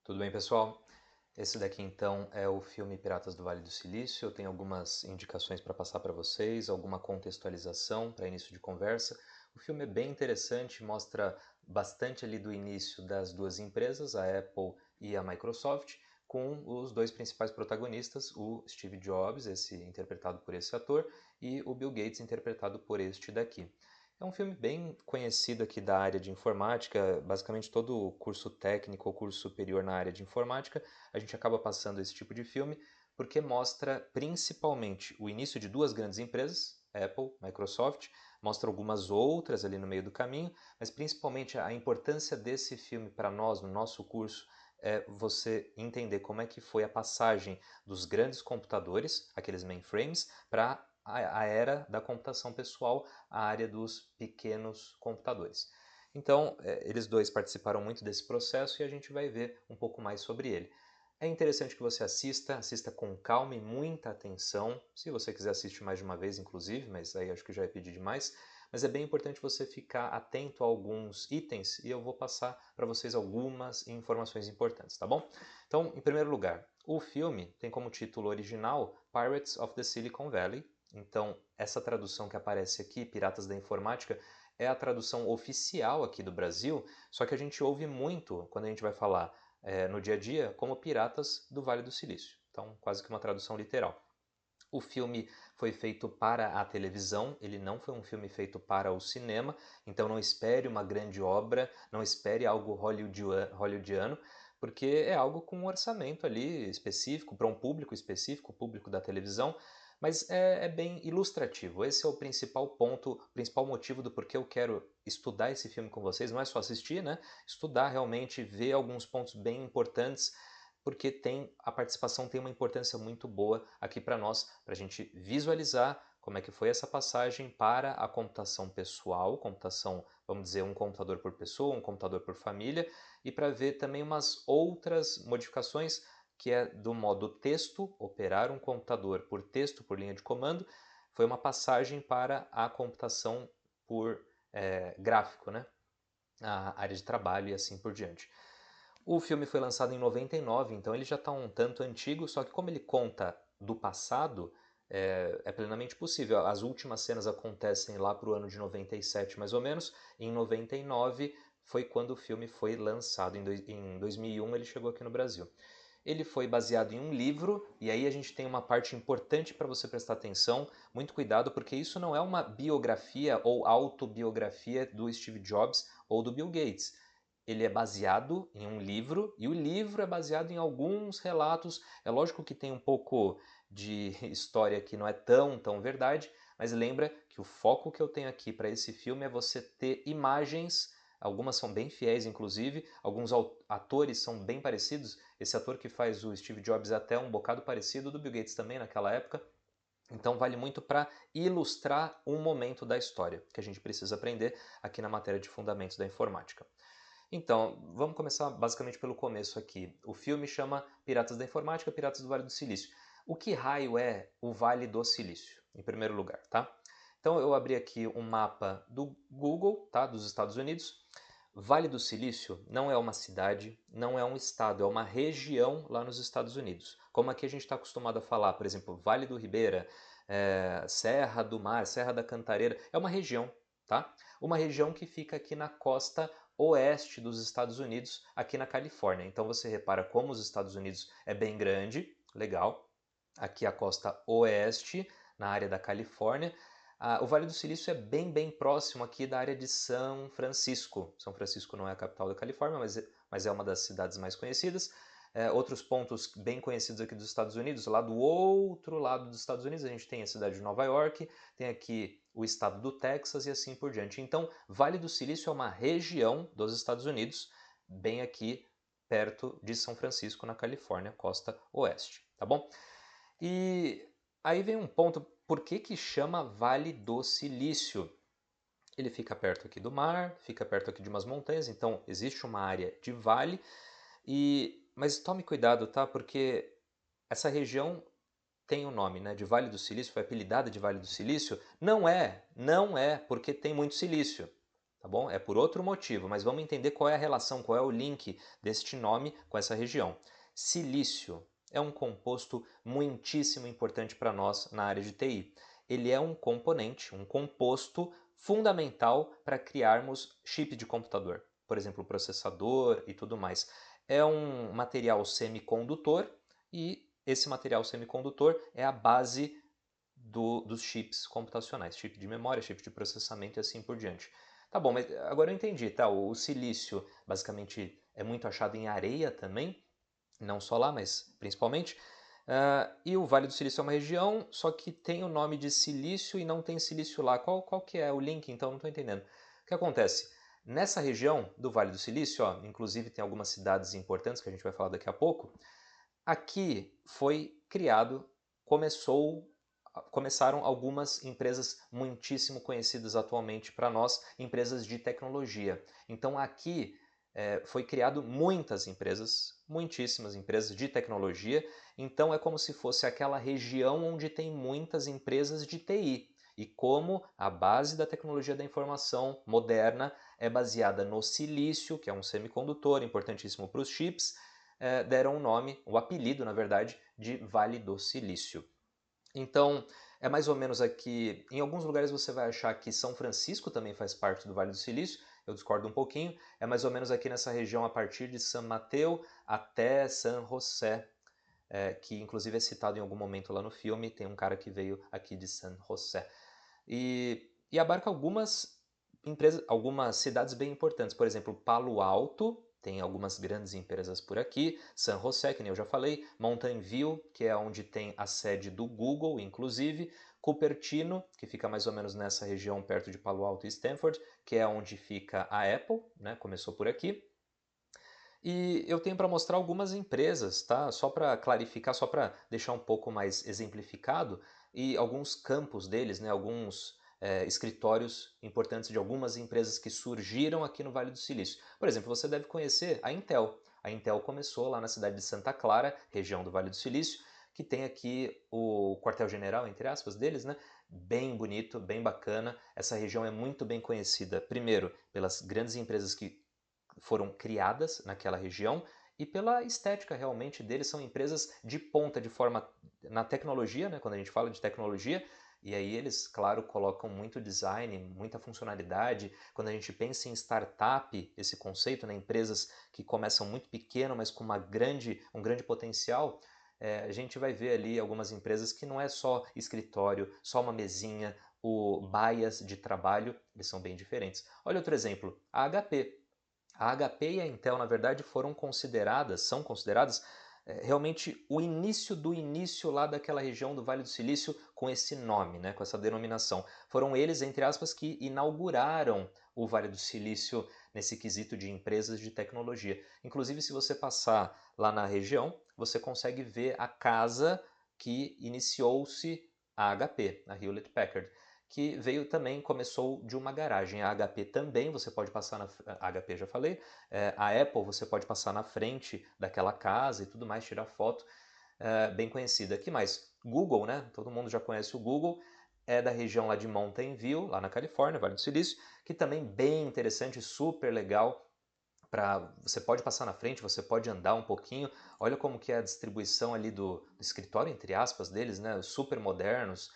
Tudo bem, pessoal? Esse daqui então é o filme Piratas do Vale do Silício. Eu tenho algumas indicações para passar para vocês, alguma contextualização para início de conversa. O filme é bem interessante, mostra bastante ali do início das duas empresas, a Apple e a Microsoft, com os dois principais protagonistas, o Steve Jobs, esse interpretado por esse ator, e o Bill Gates, interpretado por este daqui. É um filme bem conhecido aqui da área de informática, basicamente todo o curso técnico ou curso superior na área de informática, a gente acaba passando esse tipo de filme porque mostra principalmente o início de duas grandes empresas, Apple, Microsoft, mostra algumas outras ali no meio do caminho, mas principalmente a importância desse filme para nós, no nosso curso, é você entender como é que foi a passagem dos grandes computadores, aqueles mainframes, para a era da computação pessoal, a área dos pequenos computadores. Então, eles dois participaram muito desse processo e a gente vai ver um pouco mais sobre ele. É interessante que você assista com calma e muita atenção. Se você quiser assistir mais de uma vez, inclusive, mas aí acho que já é pedir demais. Mas é bem importante você ficar atento a alguns itens e eu vou passar para vocês algumas informações importantes, tá bom? Então, em primeiro lugar, o filme tem como título original Pirates of the Silicon Valley. Então, essa tradução que aparece aqui, Piratas da Informática, é a tradução oficial aqui do Brasil, só que a gente ouve muito quando a gente vai falar no dia a dia como Piratas do Vale do Silício. Então, quase que uma tradução literal. O filme foi feito para a televisão, ele não foi um filme feito para o cinema, então não espere uma grande obra, não espere algo hollywoodiano, porque é algo com um orçamento ali específico, para um público específico, o público da televisão, mas é bem ilustrativo. Esse é o principal ponto, o principal motivo do porquê eu quero estudar esse filme com vocês. Não é só assistir, né? Estudar realmente, ver alguns pontos bem importantes, porque a participação tem uma importância muito boa aqui para nós, para a gente visualizar como é que foi essa passagem para a computação pessoal, computação, vamos dizer, um computador por pessoa, um computador por família, e para ver também umas outras modificações que é do modo texto, operar um computador por texto, por linha de comando, foi uma passagem para a computação por gráfico, né? A área de trabalho e assim por diante. O filme foi lançado em 99, então ele já está um tanto antigo, só que como ele conta do passado, é plenamente possível. As últimas cenas acontecem lá para o ano de 97, mais ou menos. Em 99 foi quando o filme foi lançado. Em 2001 ele chegou aqui no Brasil. Ele foi baseado em um livro, e aí a gente tem uma parte importante para você prestar atenção, muito cuidado, porque isso não é uma biografia ou autobiografia do Steve Jobs ou do Bill Gates. Ele é baseado em um livro, e o livro é baseado em alguns relatos. É lógico que tem um pouco de história que não é tão verdade, mas lembra que o foco que eu tenho aqui para esse filme é você ter imagens. Algumas são bem fiéis, inclusive, alguns atores são bem parecidos. Esse ator que faz o Steve Jobs é até um bocado parecido do Bill Gates também naquela época. Então vale muito para ilustrar um momento da história que a gente precisa aprender aqui na matéria de Fundamentos da Informática. Então, vamos começar basicamente pelo começo aqui. O filme chama Piratas da Informática, Piratas do Vale do Silício. O que raio é o Vale do Silício, em primeiro lugar, tá? Então eu abri aqui um mapa do Google, tá, dos Estados Unidos. Vale do Silício não é uma cidade, não é um estado, é uma região lá nos Estados Unidos. Como aqui a gente está acostumado a falar, por exemplo, Vale do Ribeira, Serra do Mar, Serra da Cantareira, é uma região, tá? Uma região que fica aqui na costa oeste dos Estados Unidos, aqui na Califórnia. Então você repara como os Estados Unidos é bem grande, legal. Aqui a costa oeste, na área da Califórnia. O Vale do Silício é bem próximo aqui da área de São Francisco. São Francisco não é a capital da Califórnia, mas é uma das cidades mais conhecidas. Outros pontos bem conhecidos aqui dos Estados Unidos, lá do outro lado dos Estados Unidos, a gente tem a cidade de Nova York, tem aqui o estado do Texas e assim por diante. Então, Vale do Silício é uma região dos Estados Unidos, bem aqui perto de São Francisco, na Califórnia, costa oeste, tá bom? E aí vem um ponto, por que que chama Vale do Silício? Ele fica perto aqui do mar, fica perto aqui de umas montanhas, então existe uma área de vale, mas tome cuidado, tá? Porque essa região tem o nome, né, de Vale do Silício, foi apelidada de Vale do Silício, não é porque tem muito silício, tá bom? É por outro motivo, mas vamos entender qual é a relação, qual é o link deste nome com essa região. Silício é um composto muitíssimo importante para nós na área de TI. Ele é um componente, um composto fundamental para criarmos chip de computador, por exemplo, processador e tudo mais. É um material semicondutor e esse material semicondutor é a base dos chips computacionais, chip de memória, chip de processamento e assim por diante. Tá bom, mas agora eu entendi, tá? O silício basicamente é muito achado em areia também, não só lá, mas principalmente. E o Vale do Silício é uma região, só que tem o nome de silício e não tem silício lá. Qual que é o link, então? Não estou entendendo. O que acontece? Nessa região do Vale do Silício, ó, inclusive tem algumas cidades importantes que a gente vai falar daqui a pouco, aqui foi criado, começaram algumas empresas muitíssimo conhecidas atualmente para nós, empresas de tecnologia. Então aqui foi criado muitas empresas, muitíssimas empresas de tecnologia, então é como se fosse aquela região onde tem muitas empresas de TI. E como a base da tecnologia da informação moderna é baseada no silício, que é um semicondutor importantíssimo para os chips, deram o nome, o apelido, na verdade, de Vale do Silício. Então, é mais ou menos aqui. Em alguns lugares você vai achar que São Francisco também faz parte do Vale do Silício, eu discordo um pouquinho. É mais ou menos aqui nessa região, a partir de San Mateo até San José, que inclusive é citado em algum momento lá no filme. Tem um cara que veio aqui de San José. E abarca algumas empresas, algumas cidades bem importantes. Por exemplo, Palo Alto, tem algumas grandes empresas por aqui, San José, que nem eu já falei, Mountain View, que é onde tem a sede do Google, inclusive, Cupertino, que fica mais ou menos nessa região perto de Palo Alto e Stanford, que é onde fica a Apple, né? Começou por aqui. E eu tenho para mostrar algumas empresas, tá? Só para clarificar, só para deixar um pouco mais exemplificado, e alguns campos deles, né? Alguns escritórios importantes de algumas empresas que surgiram aqui no Vale do Silício. Por exemplo, você deve conhecer a Intel. A Intel começou lá na cidade de Santa Clara, região do Vale do Silício, que tem aqui o quartel-general, entre aspas, deles, né? Bem bonito, bem bacana. Essa região é muito bem conhecida, primeiro, pelas grandes empresas que foram criadas naquela região e pela estética realmente deles, são empresas de ponta de forma na tecnologia, né, quando a gente fala de tecnologia, e aí eles, claro, colocam muito design, muita funcionalidade. Quando a gente pensa em startup, esse conceito, né, empresas que começam muito pequeno, mas com um grande potencial, a gente vai ver ali algumas empresas que não é só escritório, só uma mesinha, o bias de trabalho, eles são bem diferentes. Olha outro exemplo, a HP. A HP e a Intel, na verdade, são consideradas realmente o início do início lá daquela região do Vale do Silício com esse nome, né, com essa denominação. Foram eles, entre aspas, que inauguraram o Vale do Silício nesse quesito de empresas de tecnologia. Inclusive, se você passar lá na região, você consegue ver a casa que iniciou-se a HP, a Hewlett Packard, que veio também, começou de uma garagem. A HP também, você pode passar na... A HP já falei. A Apple, você pode passar na frente daquela casa e tudo mais, tirar foto. Bem conhecida. Que mais? Google, né? Todo mundo já conhece o Google. É da região lá de Mountain View, lá na Califórnia, Vale do Silício, que também bem interessante, super legal. Você pode passar na frente, você pode andar um pouquinho. Olha como que é a distribuição ali do escritório, entre aspas, deles, né? Super modernos,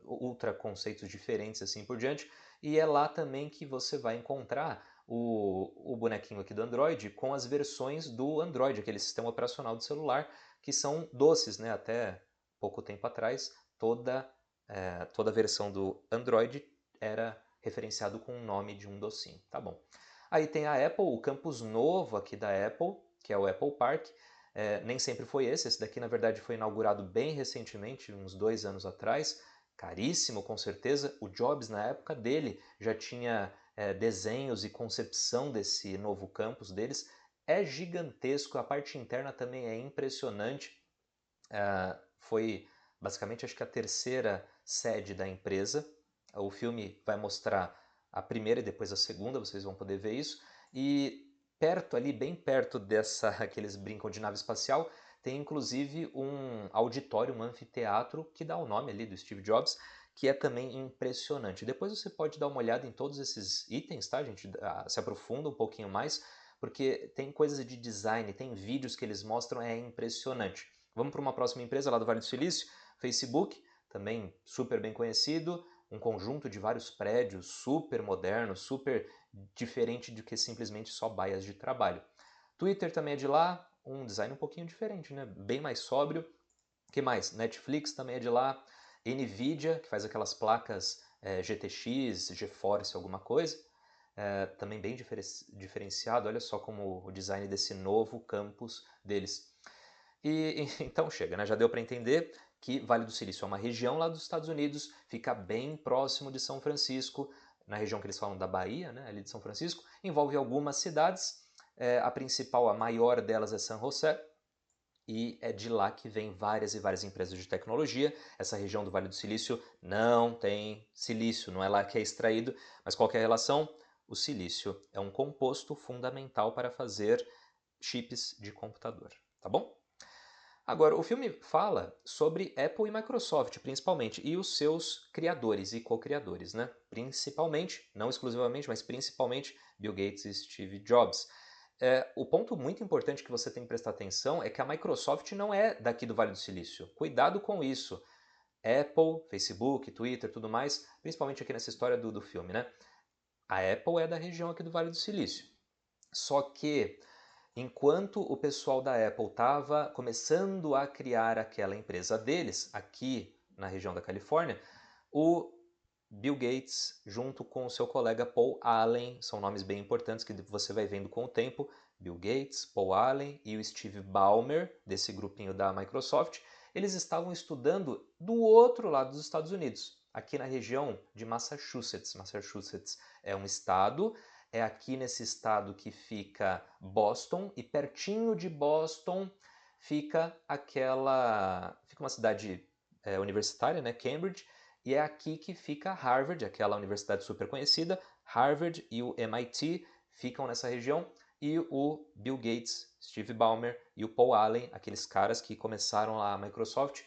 ultra conceitos diferentes assim por diante. E é lá também que você vai encontrar o bonequinho aqui do Android com as versões do Android, aquele sistema operacional do celular, que são doces, né? Até pouco tempo atrás, toda a versão do Android era referenciado com o nome de um docinho, tá bom? Aí tem a Apple, o campus novo aqui da Apple, que é o Apple Park. Nem sempre foi esse daqui na verdade foi inaugurado bem recentemente, uns 2 anos atrás. Caríssimo, com certeza. O Jobs, na época dele, já tinha desenhos e concepção desse novo campus deles. É gigantesco, a parte interna também é impressionante. Foi basicamente, acho que a terceira sede da empresa. O filme vai mostrar a primeira e depois a segunda, vocês vão poder ver isso. E perto ali, bem perto dessa que eles brincam de nave espacial, tem inclusive um auditório, um anfiteatro que dá o nome ali do Steve Jobs, que é também impressionante. Depois você pode dar uma olhada em todos esses itens, tá? A gente se aprofunda um pouquinho mais, porque tem coisas de design, tem vídeos que eles mostram, é impressionante. Vamos para uma próxima empresa lá do Vale do Silício, Facebook, também super bem conhecido, um conjunto de vários prédios super modernos, super diferente do que simplesmente só baias de trabalho. Twitter também é de lá, um design um pouquinho diferente, né? Bem mais sóbrio. O que mais? Netflix também é de lá. Nvidia, que faz aquelas placas GTX, GeForce, alguma coisa. Também bem diferenciado, olha só como o design desse novo campus deles. Então chega, né? Já deu para entender que Vale do Silício é uma região lá dos Estados Unidos, fica bem próximo de São Francisco, na região que eles falam da Bahia, né, ali de São Francisco, envolve algumas cidades, a principal, a maior delas é San José, e é de lá que vem várias e várias empresas de tecnologia. Essa região do Vale do Silício não tem silício, não é lá que é extraído, mas qual que é a relação? O silício é um composto fundamental para fazer chips de computador, tá bom? Agora, o filme fala sobre Apple e Microsoft, principalmente, e os seus criadores e co-criadores, né? Principalmente, não exclusivamente, mas principalmente Bill Gates e Steve Jobs. O ponto muito importante que você tem que prestar atenção é que a Microsoft não é daqui do Vale do Silício. Cuidado com isso. Apple, Facebook, Twitter, tudo mais, principalmente aqui nessa história do filme, né? A Apple é da região aqui do Vale do Silício. Só que enquanto o pessoal da Apple estava começando a criar aquela empresa deles, aqui na região da Califórnia, o Bill Gates, junto com o seu colega Paul Allen, são nomes bem importantes que você vai vendo com o tempo, Bill Gates, Paul Allen e o Steve Ballmer, desse grupinho da Microsoft, eles estavam estudando do outro lado dos Estados Unidos, aqui na região de Massachusetts. Massachusetts é um estado. É aqui nesse estado que fica Boston, e pertinho de Boston fica fica uma cidade universitária, né, Cambridge, e é aqui que fica Harvard, aquela universidade super conhecida. Harvard e o MIT ficam nessa região, e o Bill Gates, Steve Ballmer e o Paul Allen, aqueles caras que começaram lá a Microsoft,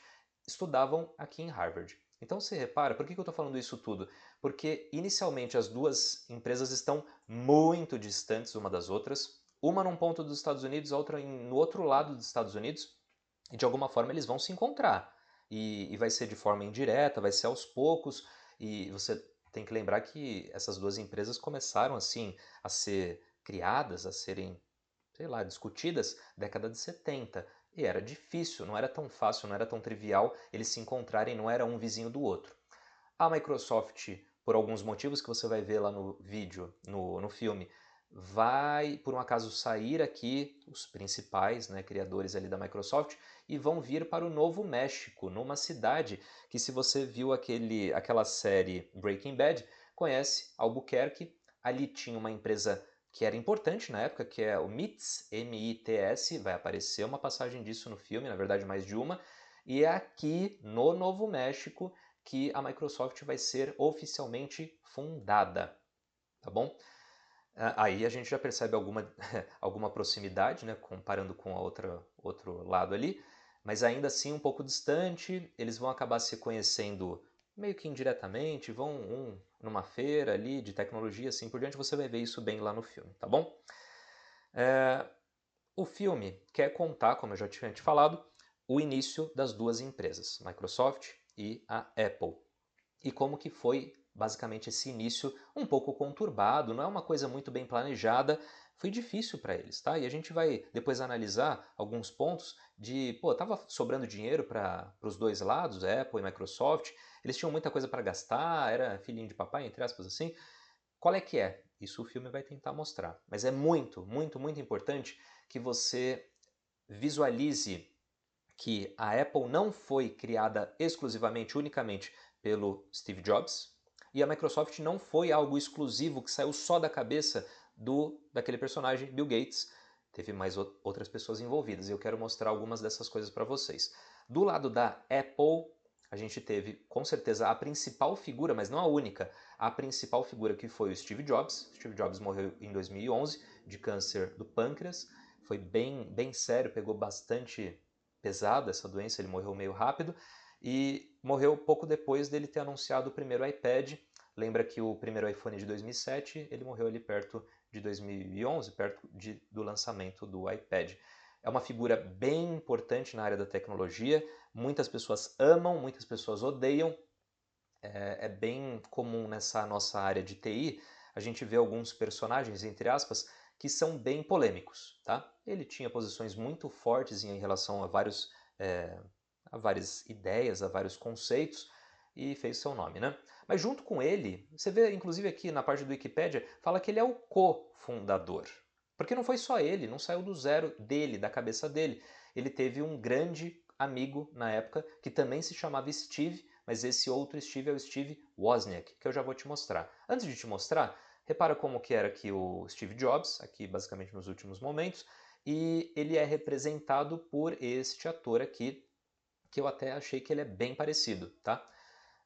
estudavam aqui em Harvard. Então você repara, por que eu estou falando isso tudo? Porque inicialmente as duas empresas estão muito distantes uma das outras, uma num ponto dos Estados Unidos, a outra no outro lado dos Estados Unidos, e de alguma forma eles vão se encontrar. E vai ser de forma indireta, vai ser aos poucos, e você tem que lembrar que essas duas empresas começaram assim a ser criadas, a serem, sei lá, discutidas década de 70. E era difícil, não era tão fácil, não era tão trivial eles se encontrarem, não era um vizinho do outro. A Microsoft, por alguns motivos que você vai ver lá no vídeo, no filme, vai por um acaso sair aqui, os principais, né, criadores ali da Microsoft, e vão vir para o Novo México, numa cidade que, se você viu aquela série Breaking Bad, conhece, Albuquerque. Ali tinha uma empresa que era importante na época, que é o MITS, M-I-T-S, vai aparecer uma passagem disso no filme, na verdade mais de uma, e é aqui no Novo México que a Microsoft vai ser oficialmente fundada, tá bom? Aí a gente já percebe alguma proximidade, né, comparando com outro lado ali, mas ainda assim um pouco distante. Eles vão acabar se conhecendo meio que indiretamente, vão numa feira ali de tecnologia, assim por diante. Você vai ver isso bem lá no filme, tá bom? O filme quer contar, como eu já tinha te falado, o início das duas empresas, Microsoft e a Apple, e como que foi basicamente esse início um pouco conturbado, não é uma coisa muito bem planejada, foi difícil para eles, tá? E a gente vai depois analisar alguns pontos de, pô, tava sobrando dinheiro para os dois lados, Apple e Microsoft, eles tinham muita coisa para gastar, era filhinho de papai, entre aspas assim. Qual é que é? Isso o filme vai tentar mostrar, mas é muito, muito, muito importante que você visualize que a Apple não foi criada exclusivamente, unicamente pelo Steve Jobs, e a Microsoft não foi algo exclusivo que saiu só da cabeça daquele personagem, Bill Gates. Teve mais outras pessoas envolvidas, e eu quero mostrar algumas dessas coisas para vocês. Do lado da Apple, a gente teve com certeza a principal figura, mas não a única, a principal figura, que foi o Steve Jobs. Steve Jobs morreu em 2011 de câncer do pâncreas, foi bem sério, pegou bastante pesado essa doença, ele morreu meio rápido, e morreu pouco depois dele ter anunciado o primeiro iPad. Lembra que o primeiro iPhone é de 2007, ele morreu ali perto de 2011, do lançamento do iPad. É uma figura bem importante na área da tecnologia, muitas pessoas amam, muitas pessoas odeiam. É bem comum nessa nossa área de TI a gente ver alguns personagens, entre aspas, que são bem polêmicos, tá? Ele tinha posições muito fortes em relação a várias ideias, a vários conceitos e fez seu nome, né? Mas junto com ele, você vê inclusive aqui na parte do Wikipedia, fala que ele é o cofundador. Porque não foi só ele, não saiu do zero dele, da cabeça dele. Ele teve um grande amigo na época que também se chamava Steve, mas esse outro Steve é o Steve Wozniak, que eu já vou te mostrar. Antes de te mostrar, repara como que era aqui o Steve Jobs, aqui basicamente nos últimos momentos, e ele é representado por este ator aqui, que eu até achei que ele é bem parecido, tá?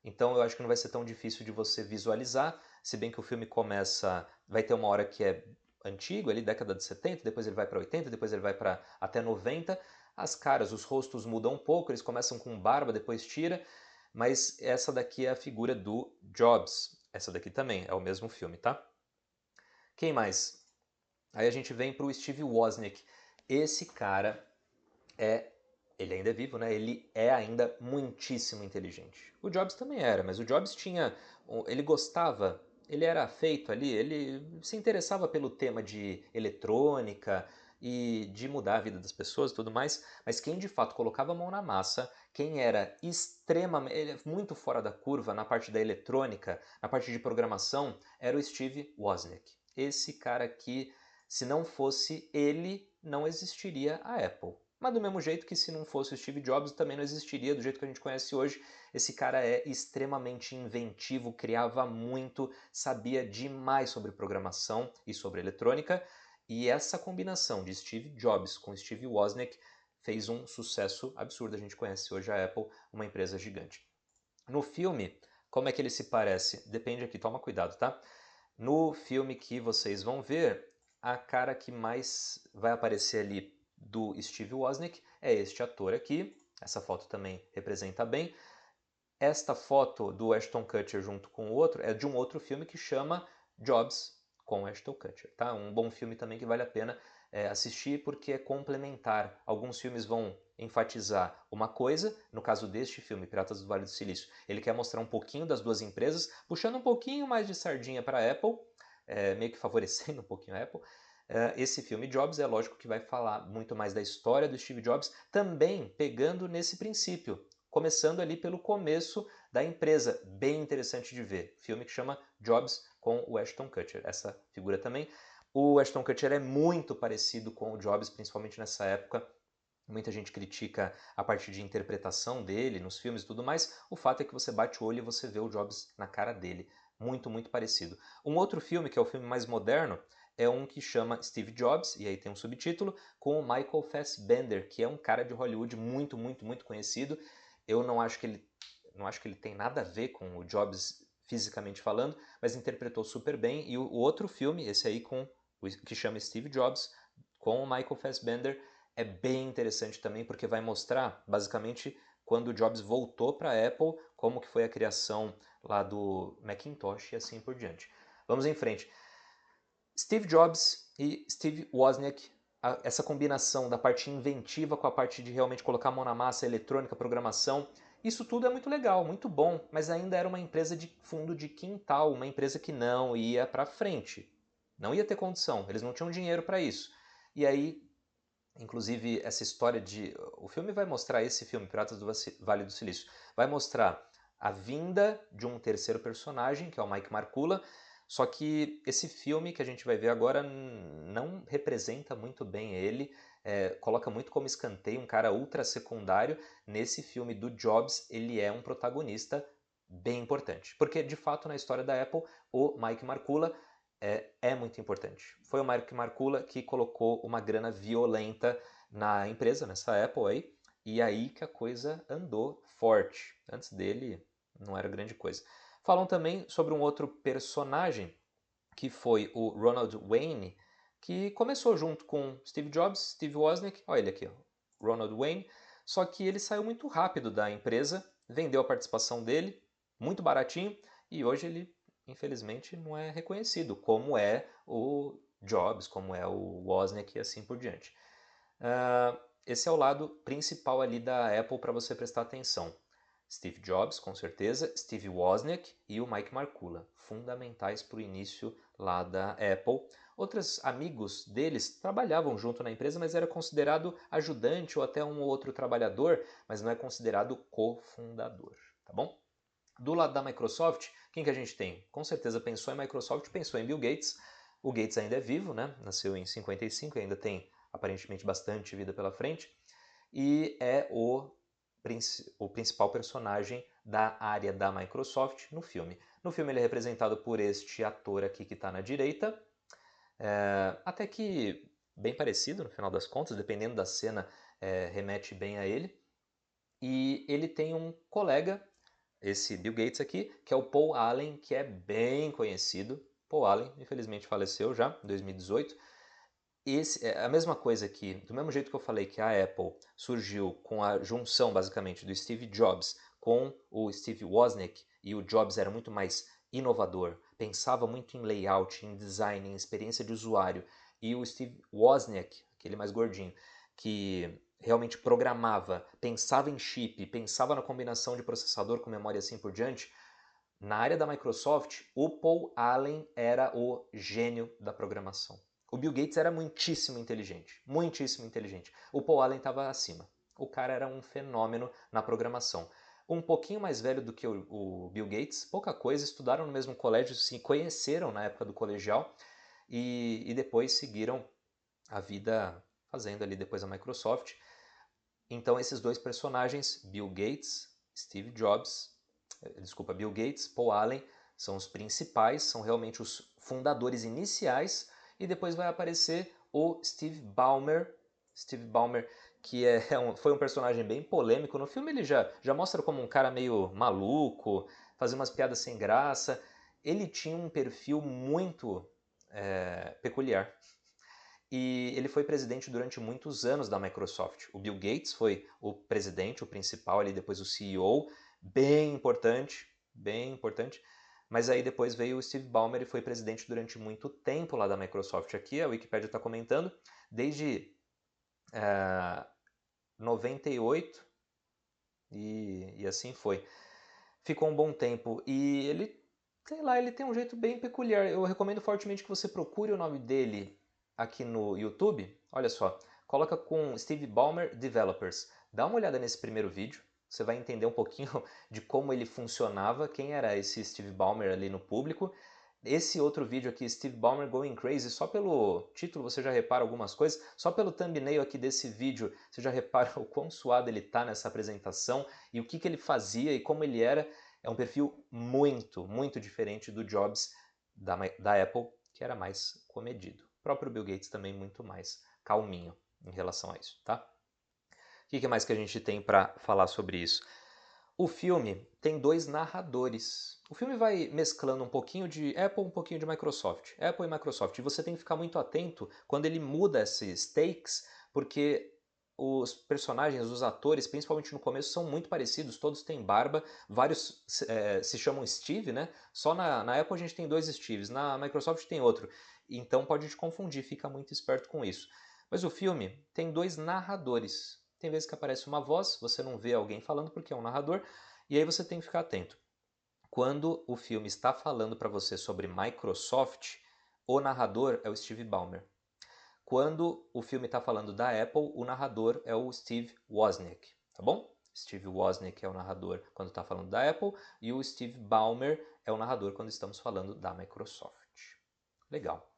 Então eu acho que não vai ser tão difícil de você visualizar, se bem que o filme começa, vai ter uma hora que é antigo, ali década de 70, depois ele vai para 80, depois ele vai para até 90. As caras, os rostos mudam um pouco, eles começam com barba, depois tira, mas essa daqui é a figura do Jobs. Essa daqui também é o mesmo filme, tá? Quem mais? Aí a gente vem para o Steve Wozniak. Esse cara é, ele ainda é vivo, né? Ele é ainda muitíssimo inteligente. O Jobs também era, mas o Jobs tinha, ele gostava, ele era afeito ali, ele se interessava pelo tema de eletrônica e de mudar a vida das pessoas e tudo mais, mas quem de fato colocava a mão na massa, quem era extremamente, muito fora da curva na parte da eletrônica, na parte de programação, era o Steve Wozniak. Esse cara aqui, se não fosse ele, não existiria a Apple. Mas do mesmo jeito que se não fosse o Steve Jobs, também não existiria do jeito que a gente conhece hoje. Esse cara é extremamente inventivo, criava muito, sabia demais sobre programação e sobre eletrônica. E essa combinação de Steve Jobs com Steve Wozniak fez um sucesso absurdo. A gente conhece hoje a Apple, uma empresa gigante. No filme, como é que ele se parece? Depende aqui, toma cuidado, tá? No filme que vocês vão ver, a cara que mais vai aparecer ali do Steve Wozniak é este ator aqui. Essa foto também representa bem. Esta foto do Ashton Kutcher junto com o outro é de um outro filme que chama Jobs com Ashton Kutcher, tá? Um bom filme também que vale a pena assistir porque é complementar. Alguns filmes vão enfatizar uma coisa, no caso deste filme, Piratas do Vale do Silício, ele quer mostrar um pouquinho das duas empresas, puxando um pouquinho mais de sardinha para a Apple, meio que favorecendo um pouquinho a Apple. Esse filme Jobs é lógico que vai falar muito mais da história do Steve Jobs, também pegando nesse princípio, começando ali pelo começo da empresa, bem interessante de ver. Filme que chama Jobs com o Ashton Kutcher, essa figura também. O Ashton Kutcher é muito parecido com o Jobs, principalmente nessa época. Muita gente critica a parte de interpretação dele nos filmes e tudo mais. O fato é que você bate o olho e você vê o Jobs na cara dele. Muito, muito parecido. Um outro filme, que é o filme mais moderno, é um que chama Steve Jobs, e aí tem um subtítulo, com o Michael Fassbender, que é um cara de Hollywood muito, muito, muito conhecido. Eu não acho que ele tem nada a ver com o Jobs fisicamente falando, mas interpretou super bem. E o outro filme, esse aí com que chama Steve Jobs, com o Michael Fassbender, é bem interessante também porque vai mostrar basicamente quando o Jobs voltou para a Apple, como que foi a criação lá do Macintosh e assim por diante. Vamos em frente. Steve Jobs e Steve Wozniak, essa combinação da parte inventiva com a parte de realmente colocar a mão na massa, eletrônica, programação, isso tudo é muito legal, muito bom, mas ainda era uma empresa de fundo de quintal, uma empresa que não ia para frente. Não ia ter condição, eles não tinham dinheiro para isso. E aí, inclusive, essa história de. O filme vai mostrar, esse filme, Piratas do Vale do Silício, vai mostrar a vinda de um terceiro personagem, que é o Mike Markula, só que esse filme que a gente vai ver agora não representa muito bem ele, coloca muito como escanteio um cara ultra secundário. Nesse filme do Jobs, ele é um protagonista bem importante, porque de fato na história da Apple, o Mike Markula é muito importante. Foi o Mike Markula que colocou uma grana violenta na empresa, nessa Apple aí, e aí que a coisa andou forte. Antes dele não era grande coisa. Falam também sobre um outro personagem, que foi o Ronald Wayne, que começou junto com Steve Jobs, Steve Wozniak, olha ele aqui, ó, Ronald Wayne, só que ele saiu muito rápido da empresa vendeu a participação dele, muito baratinho, e hoje ele, infelizmente, não é reconhecido, como é o Jobs, como é o Wozniak e assim por diante. Esse é o lado principal ali da Apple para você prestar atenção. Steve Jobs, com certeza, Steve Wozniak e o Mike Markula, fundamentais para o início lá da Apple. Outros amigos deles trabalhavam junto na empresa, mas era considerado ajudante ou até um ou outro trabalhador, mas não é considerado cofundador, tá bom? Do lado da Microsoft, quem que a gente tem? Com certeza pensou em Microsoft, pensou em Bill Gates. O Gates ainda é vivo, né? Nasceu em 55, ainda tem aparentemente bastante vida pela frente. E é o principal personagem da área da Microsoft no filme. No filme ele é representado por este ator aqui que está na direita, até que bem parecido no final das contas, dependendo da cena, remete bem a ele. E ele tem um colega, esse Bill Gates aqui, que é o Paul Allen, que é bem conhecido. Paul Allen, infelizmente, faleceu já em 2018. Esse é a mesma coisa aqui, do mesmo jeito que eu falei que a Apple surgiu com a junção, basicamente, do Steve Jobs com o Steve Wozniak, e o Jobs era muito mais inovador, pensava muito em layout, em design, em experiência de usuário, e o Steve Wozniak, aquele mais gordinho, que realmente programava, pensava em chip, pensava na combinação de processador com memória e assim por diante. Na área da Microsoft, o Paul Allen era o gênio da programação. O Bill Gates era muitíssimo inteligente, muitíssimo inteligente. O Paul Allen estava acima. O cara era um fenômeno na programação. Um pouquinho mais velho do que o Bill Gates, pouca coisa, estudaram no mesmo colégio, se conheceram na época do colegial e depois seguiram a vida fazendo ali depois a Microsoft. Então esses dois personagens, Bill Gates, Steve Jobs, desculpa, Bill Gates, Paul Allen, são os principais, são realmente os fundadores iniciais, e depois vai aparecer o Steve Ballmer, que foi um personagem bem polêmico. No filme ele já mostra como um cara meio maluco, fazia umas piadas sem graça. Ele tinha um perfil muito peculiar. E ele foi presidente durante muitos anos da Microsoft. O Bill Gates foi o presidente, o principal ali, depois o CEO, bem importante, bem importante. Mas aí depois veio o Steve Ballmer e foi presidente durante muito tempo lá da Microsoft. Aqui a Wikipedia está comentando, desde 98 e assim foi. Ficou um bom tempo e ele, sei lá, ele tem um jeito bem peculiar. Eu recomendo fortemente que você procure o nome dele aqui no YouTube. Olha só, coloca com Steve Ballmer Developers. Dá uma olhada nesse primeiro vídeo, você vai entender um pouquinho de como ele funcionava, quem era esse Steve Ballmer ali no público. Esse outro vídeo aqui, Steve Ballmer Going Crazy, só pelo título você já repara algumas coisas, só pelo thumbnail aqui desse vídeo você já repara o quão suado ele tá nessa apresentação e o que ele fazia e como ele era. É um perfil muito, muito diferente do Jobs da Apple, que era mais comedido. O próprio Bill Gates também muito mais calminho em relação a isso, tá? O que mais que a gente tem para falar sobre isso? O filme tem dois narradores. O filme vai mesclando um pouquinho de Apple, um pouquinho de Microsoft. Apple e Microsoft. E você tem que ficar muito atento quando ele muda esses takes, porque os personagens, os atores, principalmente no começo, são muito parecidos, todos têm barba, vários se chamam Steve, né? Só na Apple a gente tem dois Steves, na Microsoft tem outro. Então pode te confundir, fica muito esperto com isso. Mas o filme tem dois narradores. Tem vezes que aparece uma voz, você não vê alguém falando porque é um narrador, e aí você tem que ficar atento. Quando o filme está falando para você sobre Microsoft, o narrador é o Steve Ballmer. Quando o filme está falando da Apple, o narrador é o Steve Wozniak, tá bom? Steve Wozniak é o narrador quando está falando da Apple e o Steve Ballmer é o narrador quando estamos falando da Microsoft. Legal.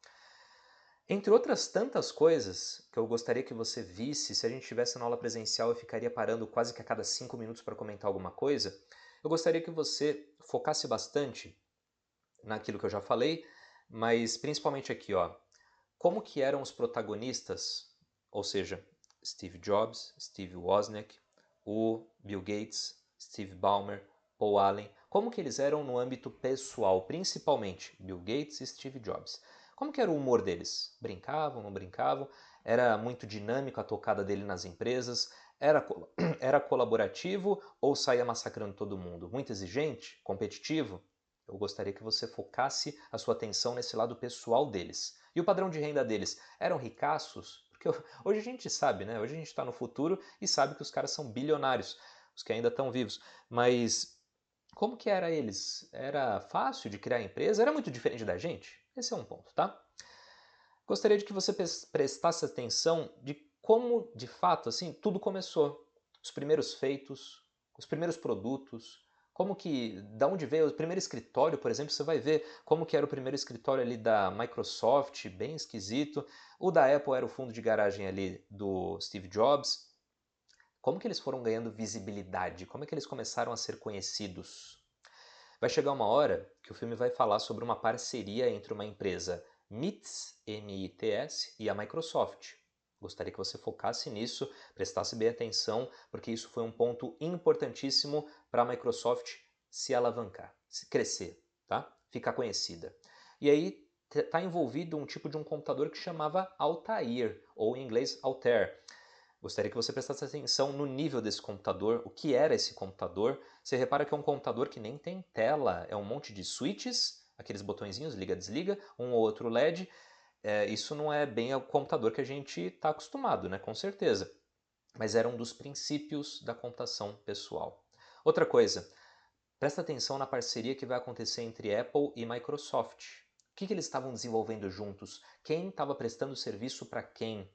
Entre outras tantas coisas que eu gostaria que você visse, se a gente tivesse na aula presencial eu ficaria parando quase que a cada 5 minutos para comentar alguma coisa, eu gostaria que você focasse bastante naquilo que eu já falei, mas principalmente aqui, ó, como que eram os protagonistas, ou seja, Steve Jobs, Steve Wozniak, o Bill Gates, Steve Ballmer, Paul Allen, como que eles eram no âmbito pessoal, principalmente Bill Gates e Steve Jobs. Como que era o humor deles? Brincavam, não brincavam? Era muito dinâmico a tocada dele nas empresas? Era colaborativo ou saía massacrando todo mundo? Muito exigente? Competitivo? Eu gostaria que você focasse a sua atenção nesse lado pessoal deles. E o padrão de renda deles? Eram ricaços? Porque hoje a gente sabe, né? Hoje a gente está no futuro e sabe que os caras são bilionários, os que ainda estão vivos. Mas como que era eles? Era fácil de criar empresa? Era muito diferente da gente? Esse é um ponto, tá? Gostaria de que você prestasse atenção de como, de fato, assim, tudo começou. Os primeiros feitos, os primeiros produtos, como que, da onde veio o primeiro escritório, por exemplo, você vai ver como que era o primeiro escritório ali da Microsoft, bem esquisito. O da Apple era o fundo de garagem ali do Steve Jobs. Como que eles foram ganhando visibilidade? Como é que eles começaram a ser conhecidos? Vai chegar uma hora que o filme vai falar sobre uma parceria entre uma empresa MITS, M-I-T-S, e a Microsoft. Gostaria que você focasse nisso, prestasse bem atenção, porque isso foi um ponto importantíssimo para a Microsoft se alavancar, se crescer, tá? Ficar conhecida. E aí está envolvido um tipo de um computador que chamava Altair, ou em inglês Altair. Gostaria que você prestasse atenção no nível desse computador, o que era esse computador. Você repara que é um computador que nem tem tela, é um monte de switches, aqueles botõezinhos, liga, desliga, um ou outro LED. Isso não é bem o computador que a gente está acostumado, né? Com certeza. Mas era um dos princípios da computação pessoal. Outra coisa, presta atenção na parceria que vai acontecer entre Apple e Microsoft. O que eles estavam desenvolvendo juntos? Quem estava prestando serviço para quem?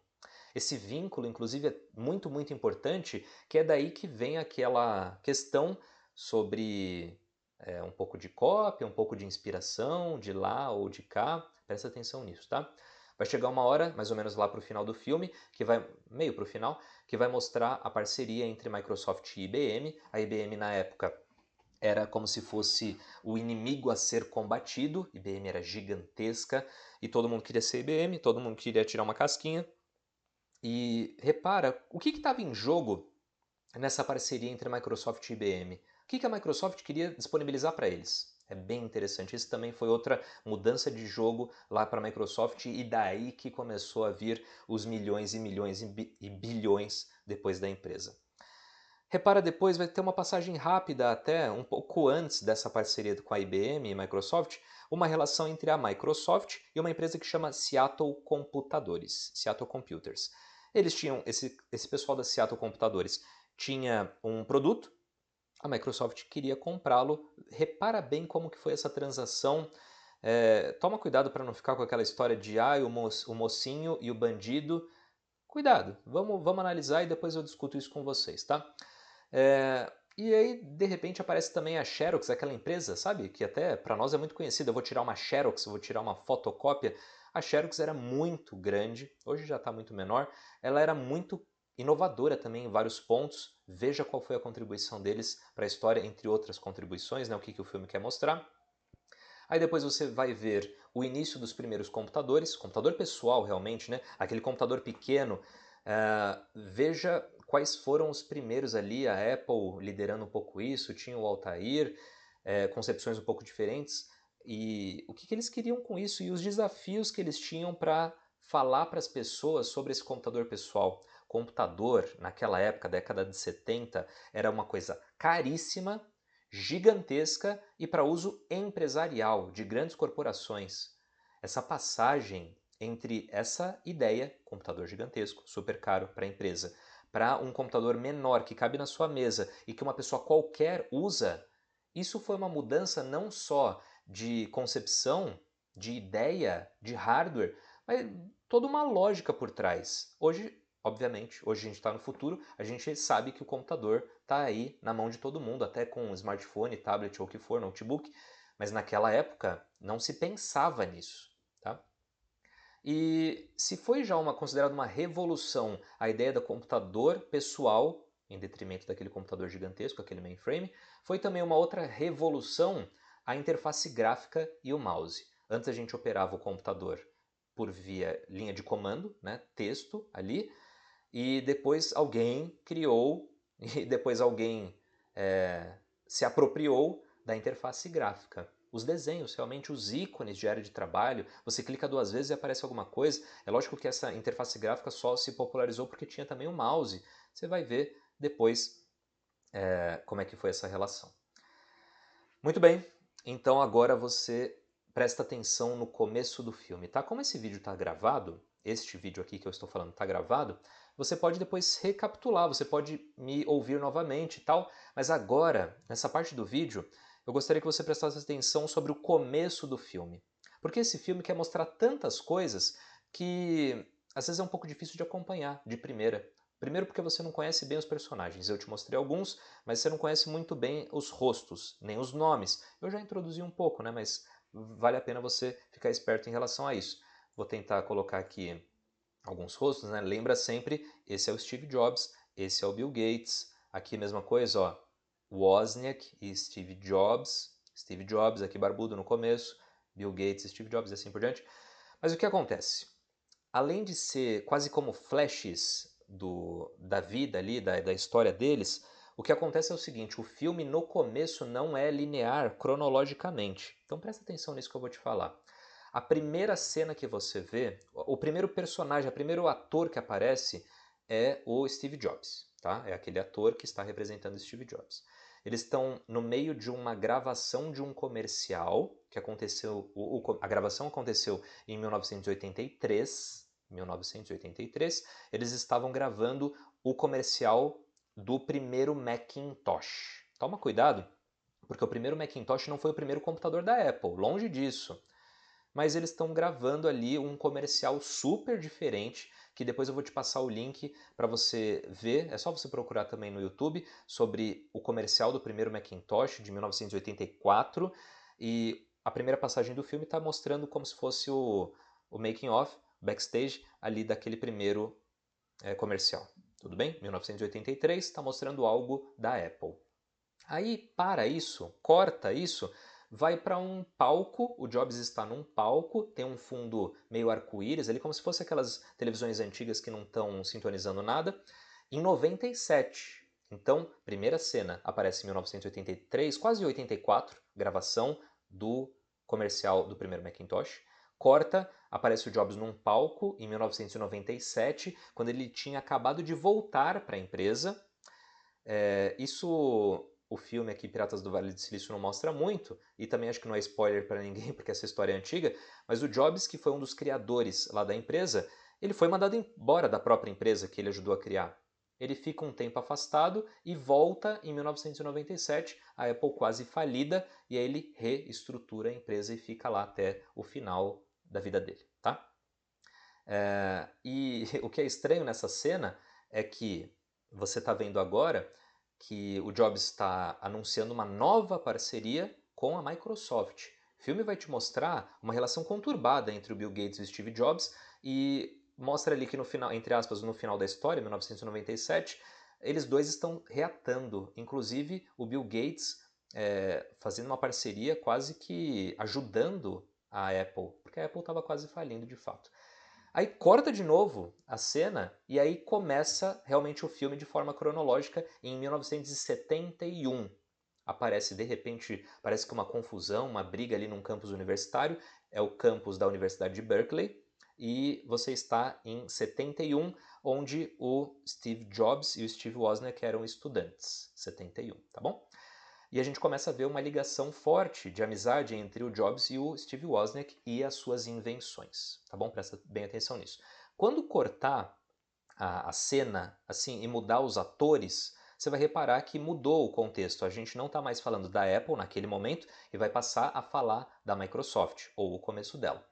Esse vínculo, inclusive, é muito, muito importante, que é daí que vem aquela questão sobre um pouco de cópia, um pouco de inspiração, de lá ou de cá. Presta atenção nisso, tá? Vai chegar uma hora, mais ou menos lá para o final do filme, meio para o final, que vai mostrar a parceria entre Microsoft e IBM. A IBM, na época, era como se fosse o inimigo a ser combatido. IBM era gigantesca e todo mundo queria ser IBM, todo mundo queria tirar uma casquinha. E repara, o que estava em jogo nessa parceria entre a Microsoft e a IBM? O que a Microsoft queria disponibilizar para eles? É bem interessante. Isso também foi outra mudança de jogo lá para a Microsoft e daí que começou a vir os milhões e milhões e bilhões depois da empresa. Repara depois, vai ter uma passagem rápida até, um pouco antes dessa parceria com a IBM e Microsoft, uma relação entre a Microsoft e uma empresa que chama Seattle Computadores, Seattle Computers. Eles tinham, esse pessoal da Seattle Computadores tinha um produto, a Microsoft queria comprá-lo. Repara bem como que foi essa transação. Toma cuidado para não ficar com aquela história de o mocinho e o bandido. Cuidado, vamos analisar e depois eu discuto isso com vocês, tá? E aí, de repente, aparece também a Xerox, aquela empresa, sabe? Que até para nós é muito conhecida. Eu vou tirar uma Xerox, eu vou tirar uma fotocópia. A Xerox era muito grande, hoje já está muito menor. Ela era muito inovadora também em vários pontos. Veja qual foi a contribuição deles para a história, entre outras contribuições, né? O que o filme quer mostrar. Aí depois você vai ver o início dos primeiros computadores, computador pessoal realmente, né? Aquele computador pequeno. Veja quais foram os primeiros ali, a Apple liderando um pouco isso, tinha o Altair, concepções um pouco diferentes. E o que eles queriam com isso e os desafios que eles tinham para falar para as pessoas sobre esse computador pessoal. Computador, naquela época, década de 70, era uma coisa caríssima, gigantesca e para uso empresarial de grandes corporações. Essa passagem entre essa ideia, computador gigantesco, super caro para a empresa, para um computador menor que cabe na sua mesa e que uma pessoa qualquer usa, isso foi uma mudança não só de concepção, de ideia, de hardware, mas toda uma lógica por trás. Hoje, obviamente, hoje a gente está no futuro, a gente sabe que o computador está aí na mão de todo mundo, até com smartphone, tablet ou o que for, notebook, mas naquela época não se pensava nisso. Tá? E se foi já considerada uma revolução a ideia do computador pessoal, em detrimento daquele computador gigantesco, aquele mainframe, foi também uma outra revolução a interface gráfica e o mouse. Antes a gente operava o computador por via linha de comando, né, texto ali, e depois alguém criou, e depois alguém se apropriou da interface gráfica. os desenhos, realmente os ícones de área de trabalho. Você clica 2 vezes e aparece alguma coisa. É lógico que essa interface gráfica só se popularizou porque tinha também o mouse. Você vai ver depois como é que foi essa relação. Muito bem, então agora você presta atenção no começo do filme, tá? Como esse vídeo está gravado, este vídeo aqui que eu estou falando está gravado, você pode depois recapitular, você pode me ouvir novamente e tal, mas agora, nessa parte do vídeo, eu gostaria que você prestasse atenção sobre o começo do filme. Porque esse filme quer mostrar tantas coisas que às vezes é um pouco difícil de acompanhar de primeira. Primeiro porque você não conhece bem os personagens, eu te mostrei alguns, mas você não conhece muito bem os rostos, nem os nomes. Eu já introduzi um pouco, né? Mas vale a pena você ficar esperto em relação a isso. Vou tentar colocar aqui alguns rostos, né? Lembra sempre, esse é o Steve Jobs, esse é o Bill Gates. Aqui mesma coisa, ó, Wozniak e Steve Jobs. Steve Jobs aqui barbudo no começo, Bill Gates e Steve Jobs e assim por diante. Mas o que acontece? Além de ser quase como flashes da vida ali, da história deles, o que acontece é o seguinte, o filme no começo não é linear cronologicamente. Então presta atenção nisso que eu vou te falar. A primeira cena que você vê, o primeiro personagem, o primeiro ator que aparece é o Steve Jobs, tá? É aquele ator que está representando Steve Jobs. Eles estão no meio de uma gravação de um comercial que aconteceu, a gravação aconteceu em 1983, eles estavam gravando o comercial do primeiro Macintosh. Toma cuidado, porque o primeiro Macintosh não foi o primeiro computador da Apple, longe disso. Mas eles estão gravando ali um comercial super diferente, que depois eu vou te passar o link para você ver, é só você procurar também no YouTube, sobre o comercial do primeiro Macintosh de 1984, e a primeira passagem do filme está mostrando como se fosse o making of, backstage, ali daquele primeiro comercial. Tudo bem? 1983 está mostrando algo da Apple. Aí para isso, corta isso, vai para um palco, o Jobs está num palco, tem um fundo meio arco-íris, ali como se fosse aquelas televisões antigas que não estão sintonizando nada, em 97. Então, primeira cena, aparece em 1983, quase 84, gravação do comercial do primeiro Macintosh. Corta, aparece o Jobs num palco em 1997, quando ele tinha acabado de voltar para a empresa. Isso o filme aqui, Piratas do Vale do Silício, não mostra muito, e também acho que não é spoiler para ninguém, porque essa história é antiga, mas o Jobs, que foi um dos criadores lá da empresa, ele foi mandado embora da própria empresa que ele ajudou a criar. Ele fica um tempo afastado e volta em 1997, a Apple quase falida, e aí ele reestrutura a empresa e fica lá até o final da vida dele, tá? E o que é estranho nessa cena é que você está vendo agora que o Jobs está anunciando uma nova parceria com a Microsoft. O filme vai te mostrar uma relação conturbada entre o Bill Gates e o Steve Jobs e mostra ali que no final, entre aspas, no final da história, 1997, eles dois estão reatando. Inclusive o Bill Gates fazendo uma parceria quase que ajudando a Apple, porque a Apple estava quase falindo de fato. Aí corta de novo a cena e aí começa realmente o filme de forma cronológica em 1971. Aparece de repente, parece que uma confusão, uma briga ali num campus universitário, é o campus da Universidade de Berkeley, e você está em 71, onde o Steve Jobs e o Steve Wozniak eram estudantes. 71, tá bom? E a gente começa a ver uma ligação forte de amizade entre o Jobs e o Steve Wozniak e as suas invenções, tá bom? Presta bem atenção nisso. Quando cortar a cena assim e mudar os atores, você vai reparar que mudou o contexto. A gente não está mais falando da Apple naquele momento e vai passar a falar da Microsoft, ou o começo dela.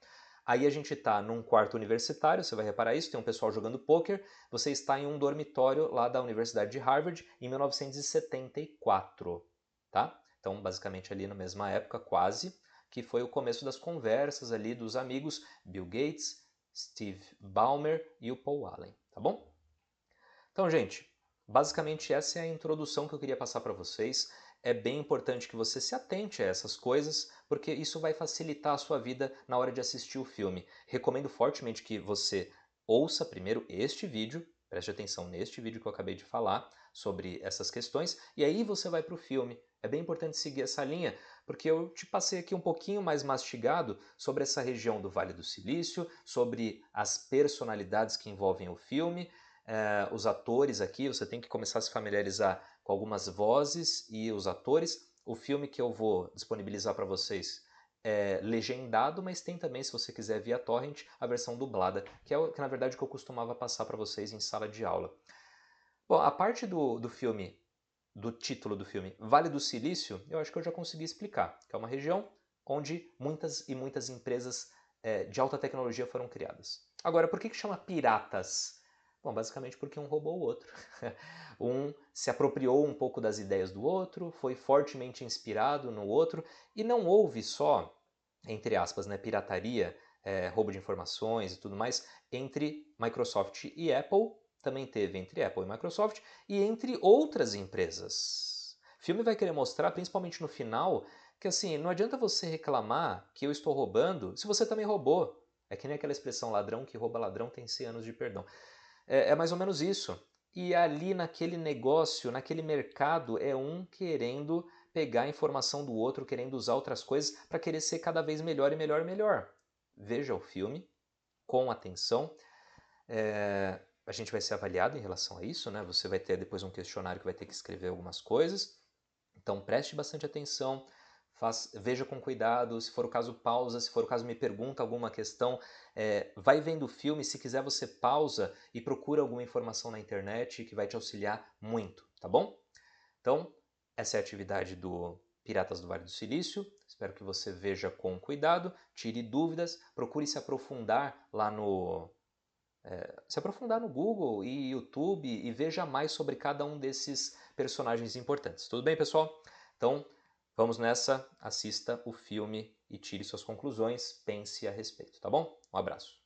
Aí a gente está num quarto universitário, você vai reparar isso, tem um pessoal jogando pôquer, você está em um dormitório lá da Universidade de Harvard em 1974, tá? Então, basicamente ali na mesma época, quase, que foi o começo das conversas ali dos amigos Bill Gates, Steve Ballmer e o Paul Allen, tá bom? Então, gente, basicamente essa é a introdução que eu queria passar para vocês. É bem importante que você se atente a essas coisas, porque isso vai facilitar a sua vida na hora de assistir o filme. Recomendo fortemente que você ouça primeiro este vídeo, Preste atenção neste vídeo que eu acabei de falar sobre essas questões, e aí você vai para o filme. É bem importante seguir essa linha, porque eu te passei aqui um pouquinho mais mastigado sobre essa região do Vale do Silício, sobre as personalidades que envolvem o filme, os atores aqui, você tem que começar a se familiarizar com algumas vozes e os atores. O filme que eu vou disponibilizar para vocês é legendado, mas tem também, se você quiser via torrent, a versão dublada, que é que na verdade que eu costumava passar para vocês em sala de aula. Bom, a parte do filme, do título do filme, Vale do Silício, eu acho que eu já consegui explicar, que é uma região onde muitas e muitas empresas de alta tecnologia foram criadas. Agora, por que chama piratas? Bom, basicamente porque um roubou o outro. Um se apropriou um pouco das ideias do outro, foi fortemente inspirado no outro, e não houve só, entre aspas, né, pirataria, roubo de informações e tudo mais, entre Microsoft e Apple, também teve entre Apple e Microsoft, e entre outras empresas. O filme vai querer mostrar, principalmente no final, que assim, não adianta você reclamar que eu estou roubando se você também roubou. É que nem aquela expressão ladrão que rouba ladrão tem 100 anos de perdão. É mais ou menos isso. E ali naquele negócio, naquele mercado, é um querendo pegar a informação do outro, querendo usar outras coisas para querer ser cada vez melhor e melhor e melhor. Veja o filme com atenção. A gente vai ser avaliado em relação a isso, né? Você vai ter depois um questionário que vai ter que escrever algumas coisas. Então preste bastante atenção, veja com cuidado, se for o caso pausa, se for o caso me pergunta alguma questão, vai vendo o filme, se quiser você pausa e procura alguma informação na internet que vai te auxiliar muito, tá bom? Então, essa é a atividade do Piratas do Vale do Silício, espero que você veja com cuidado, tire dúvidas, procure se aprofundar lá se aprofundar no Google e YouTube e veja mais sobre cada um desses personagens importantes. Tudo bem, pessoal? Então, vamos nessa, assista o filme e tire suas conclusões, pense a respeito, tá bom? Um abraço.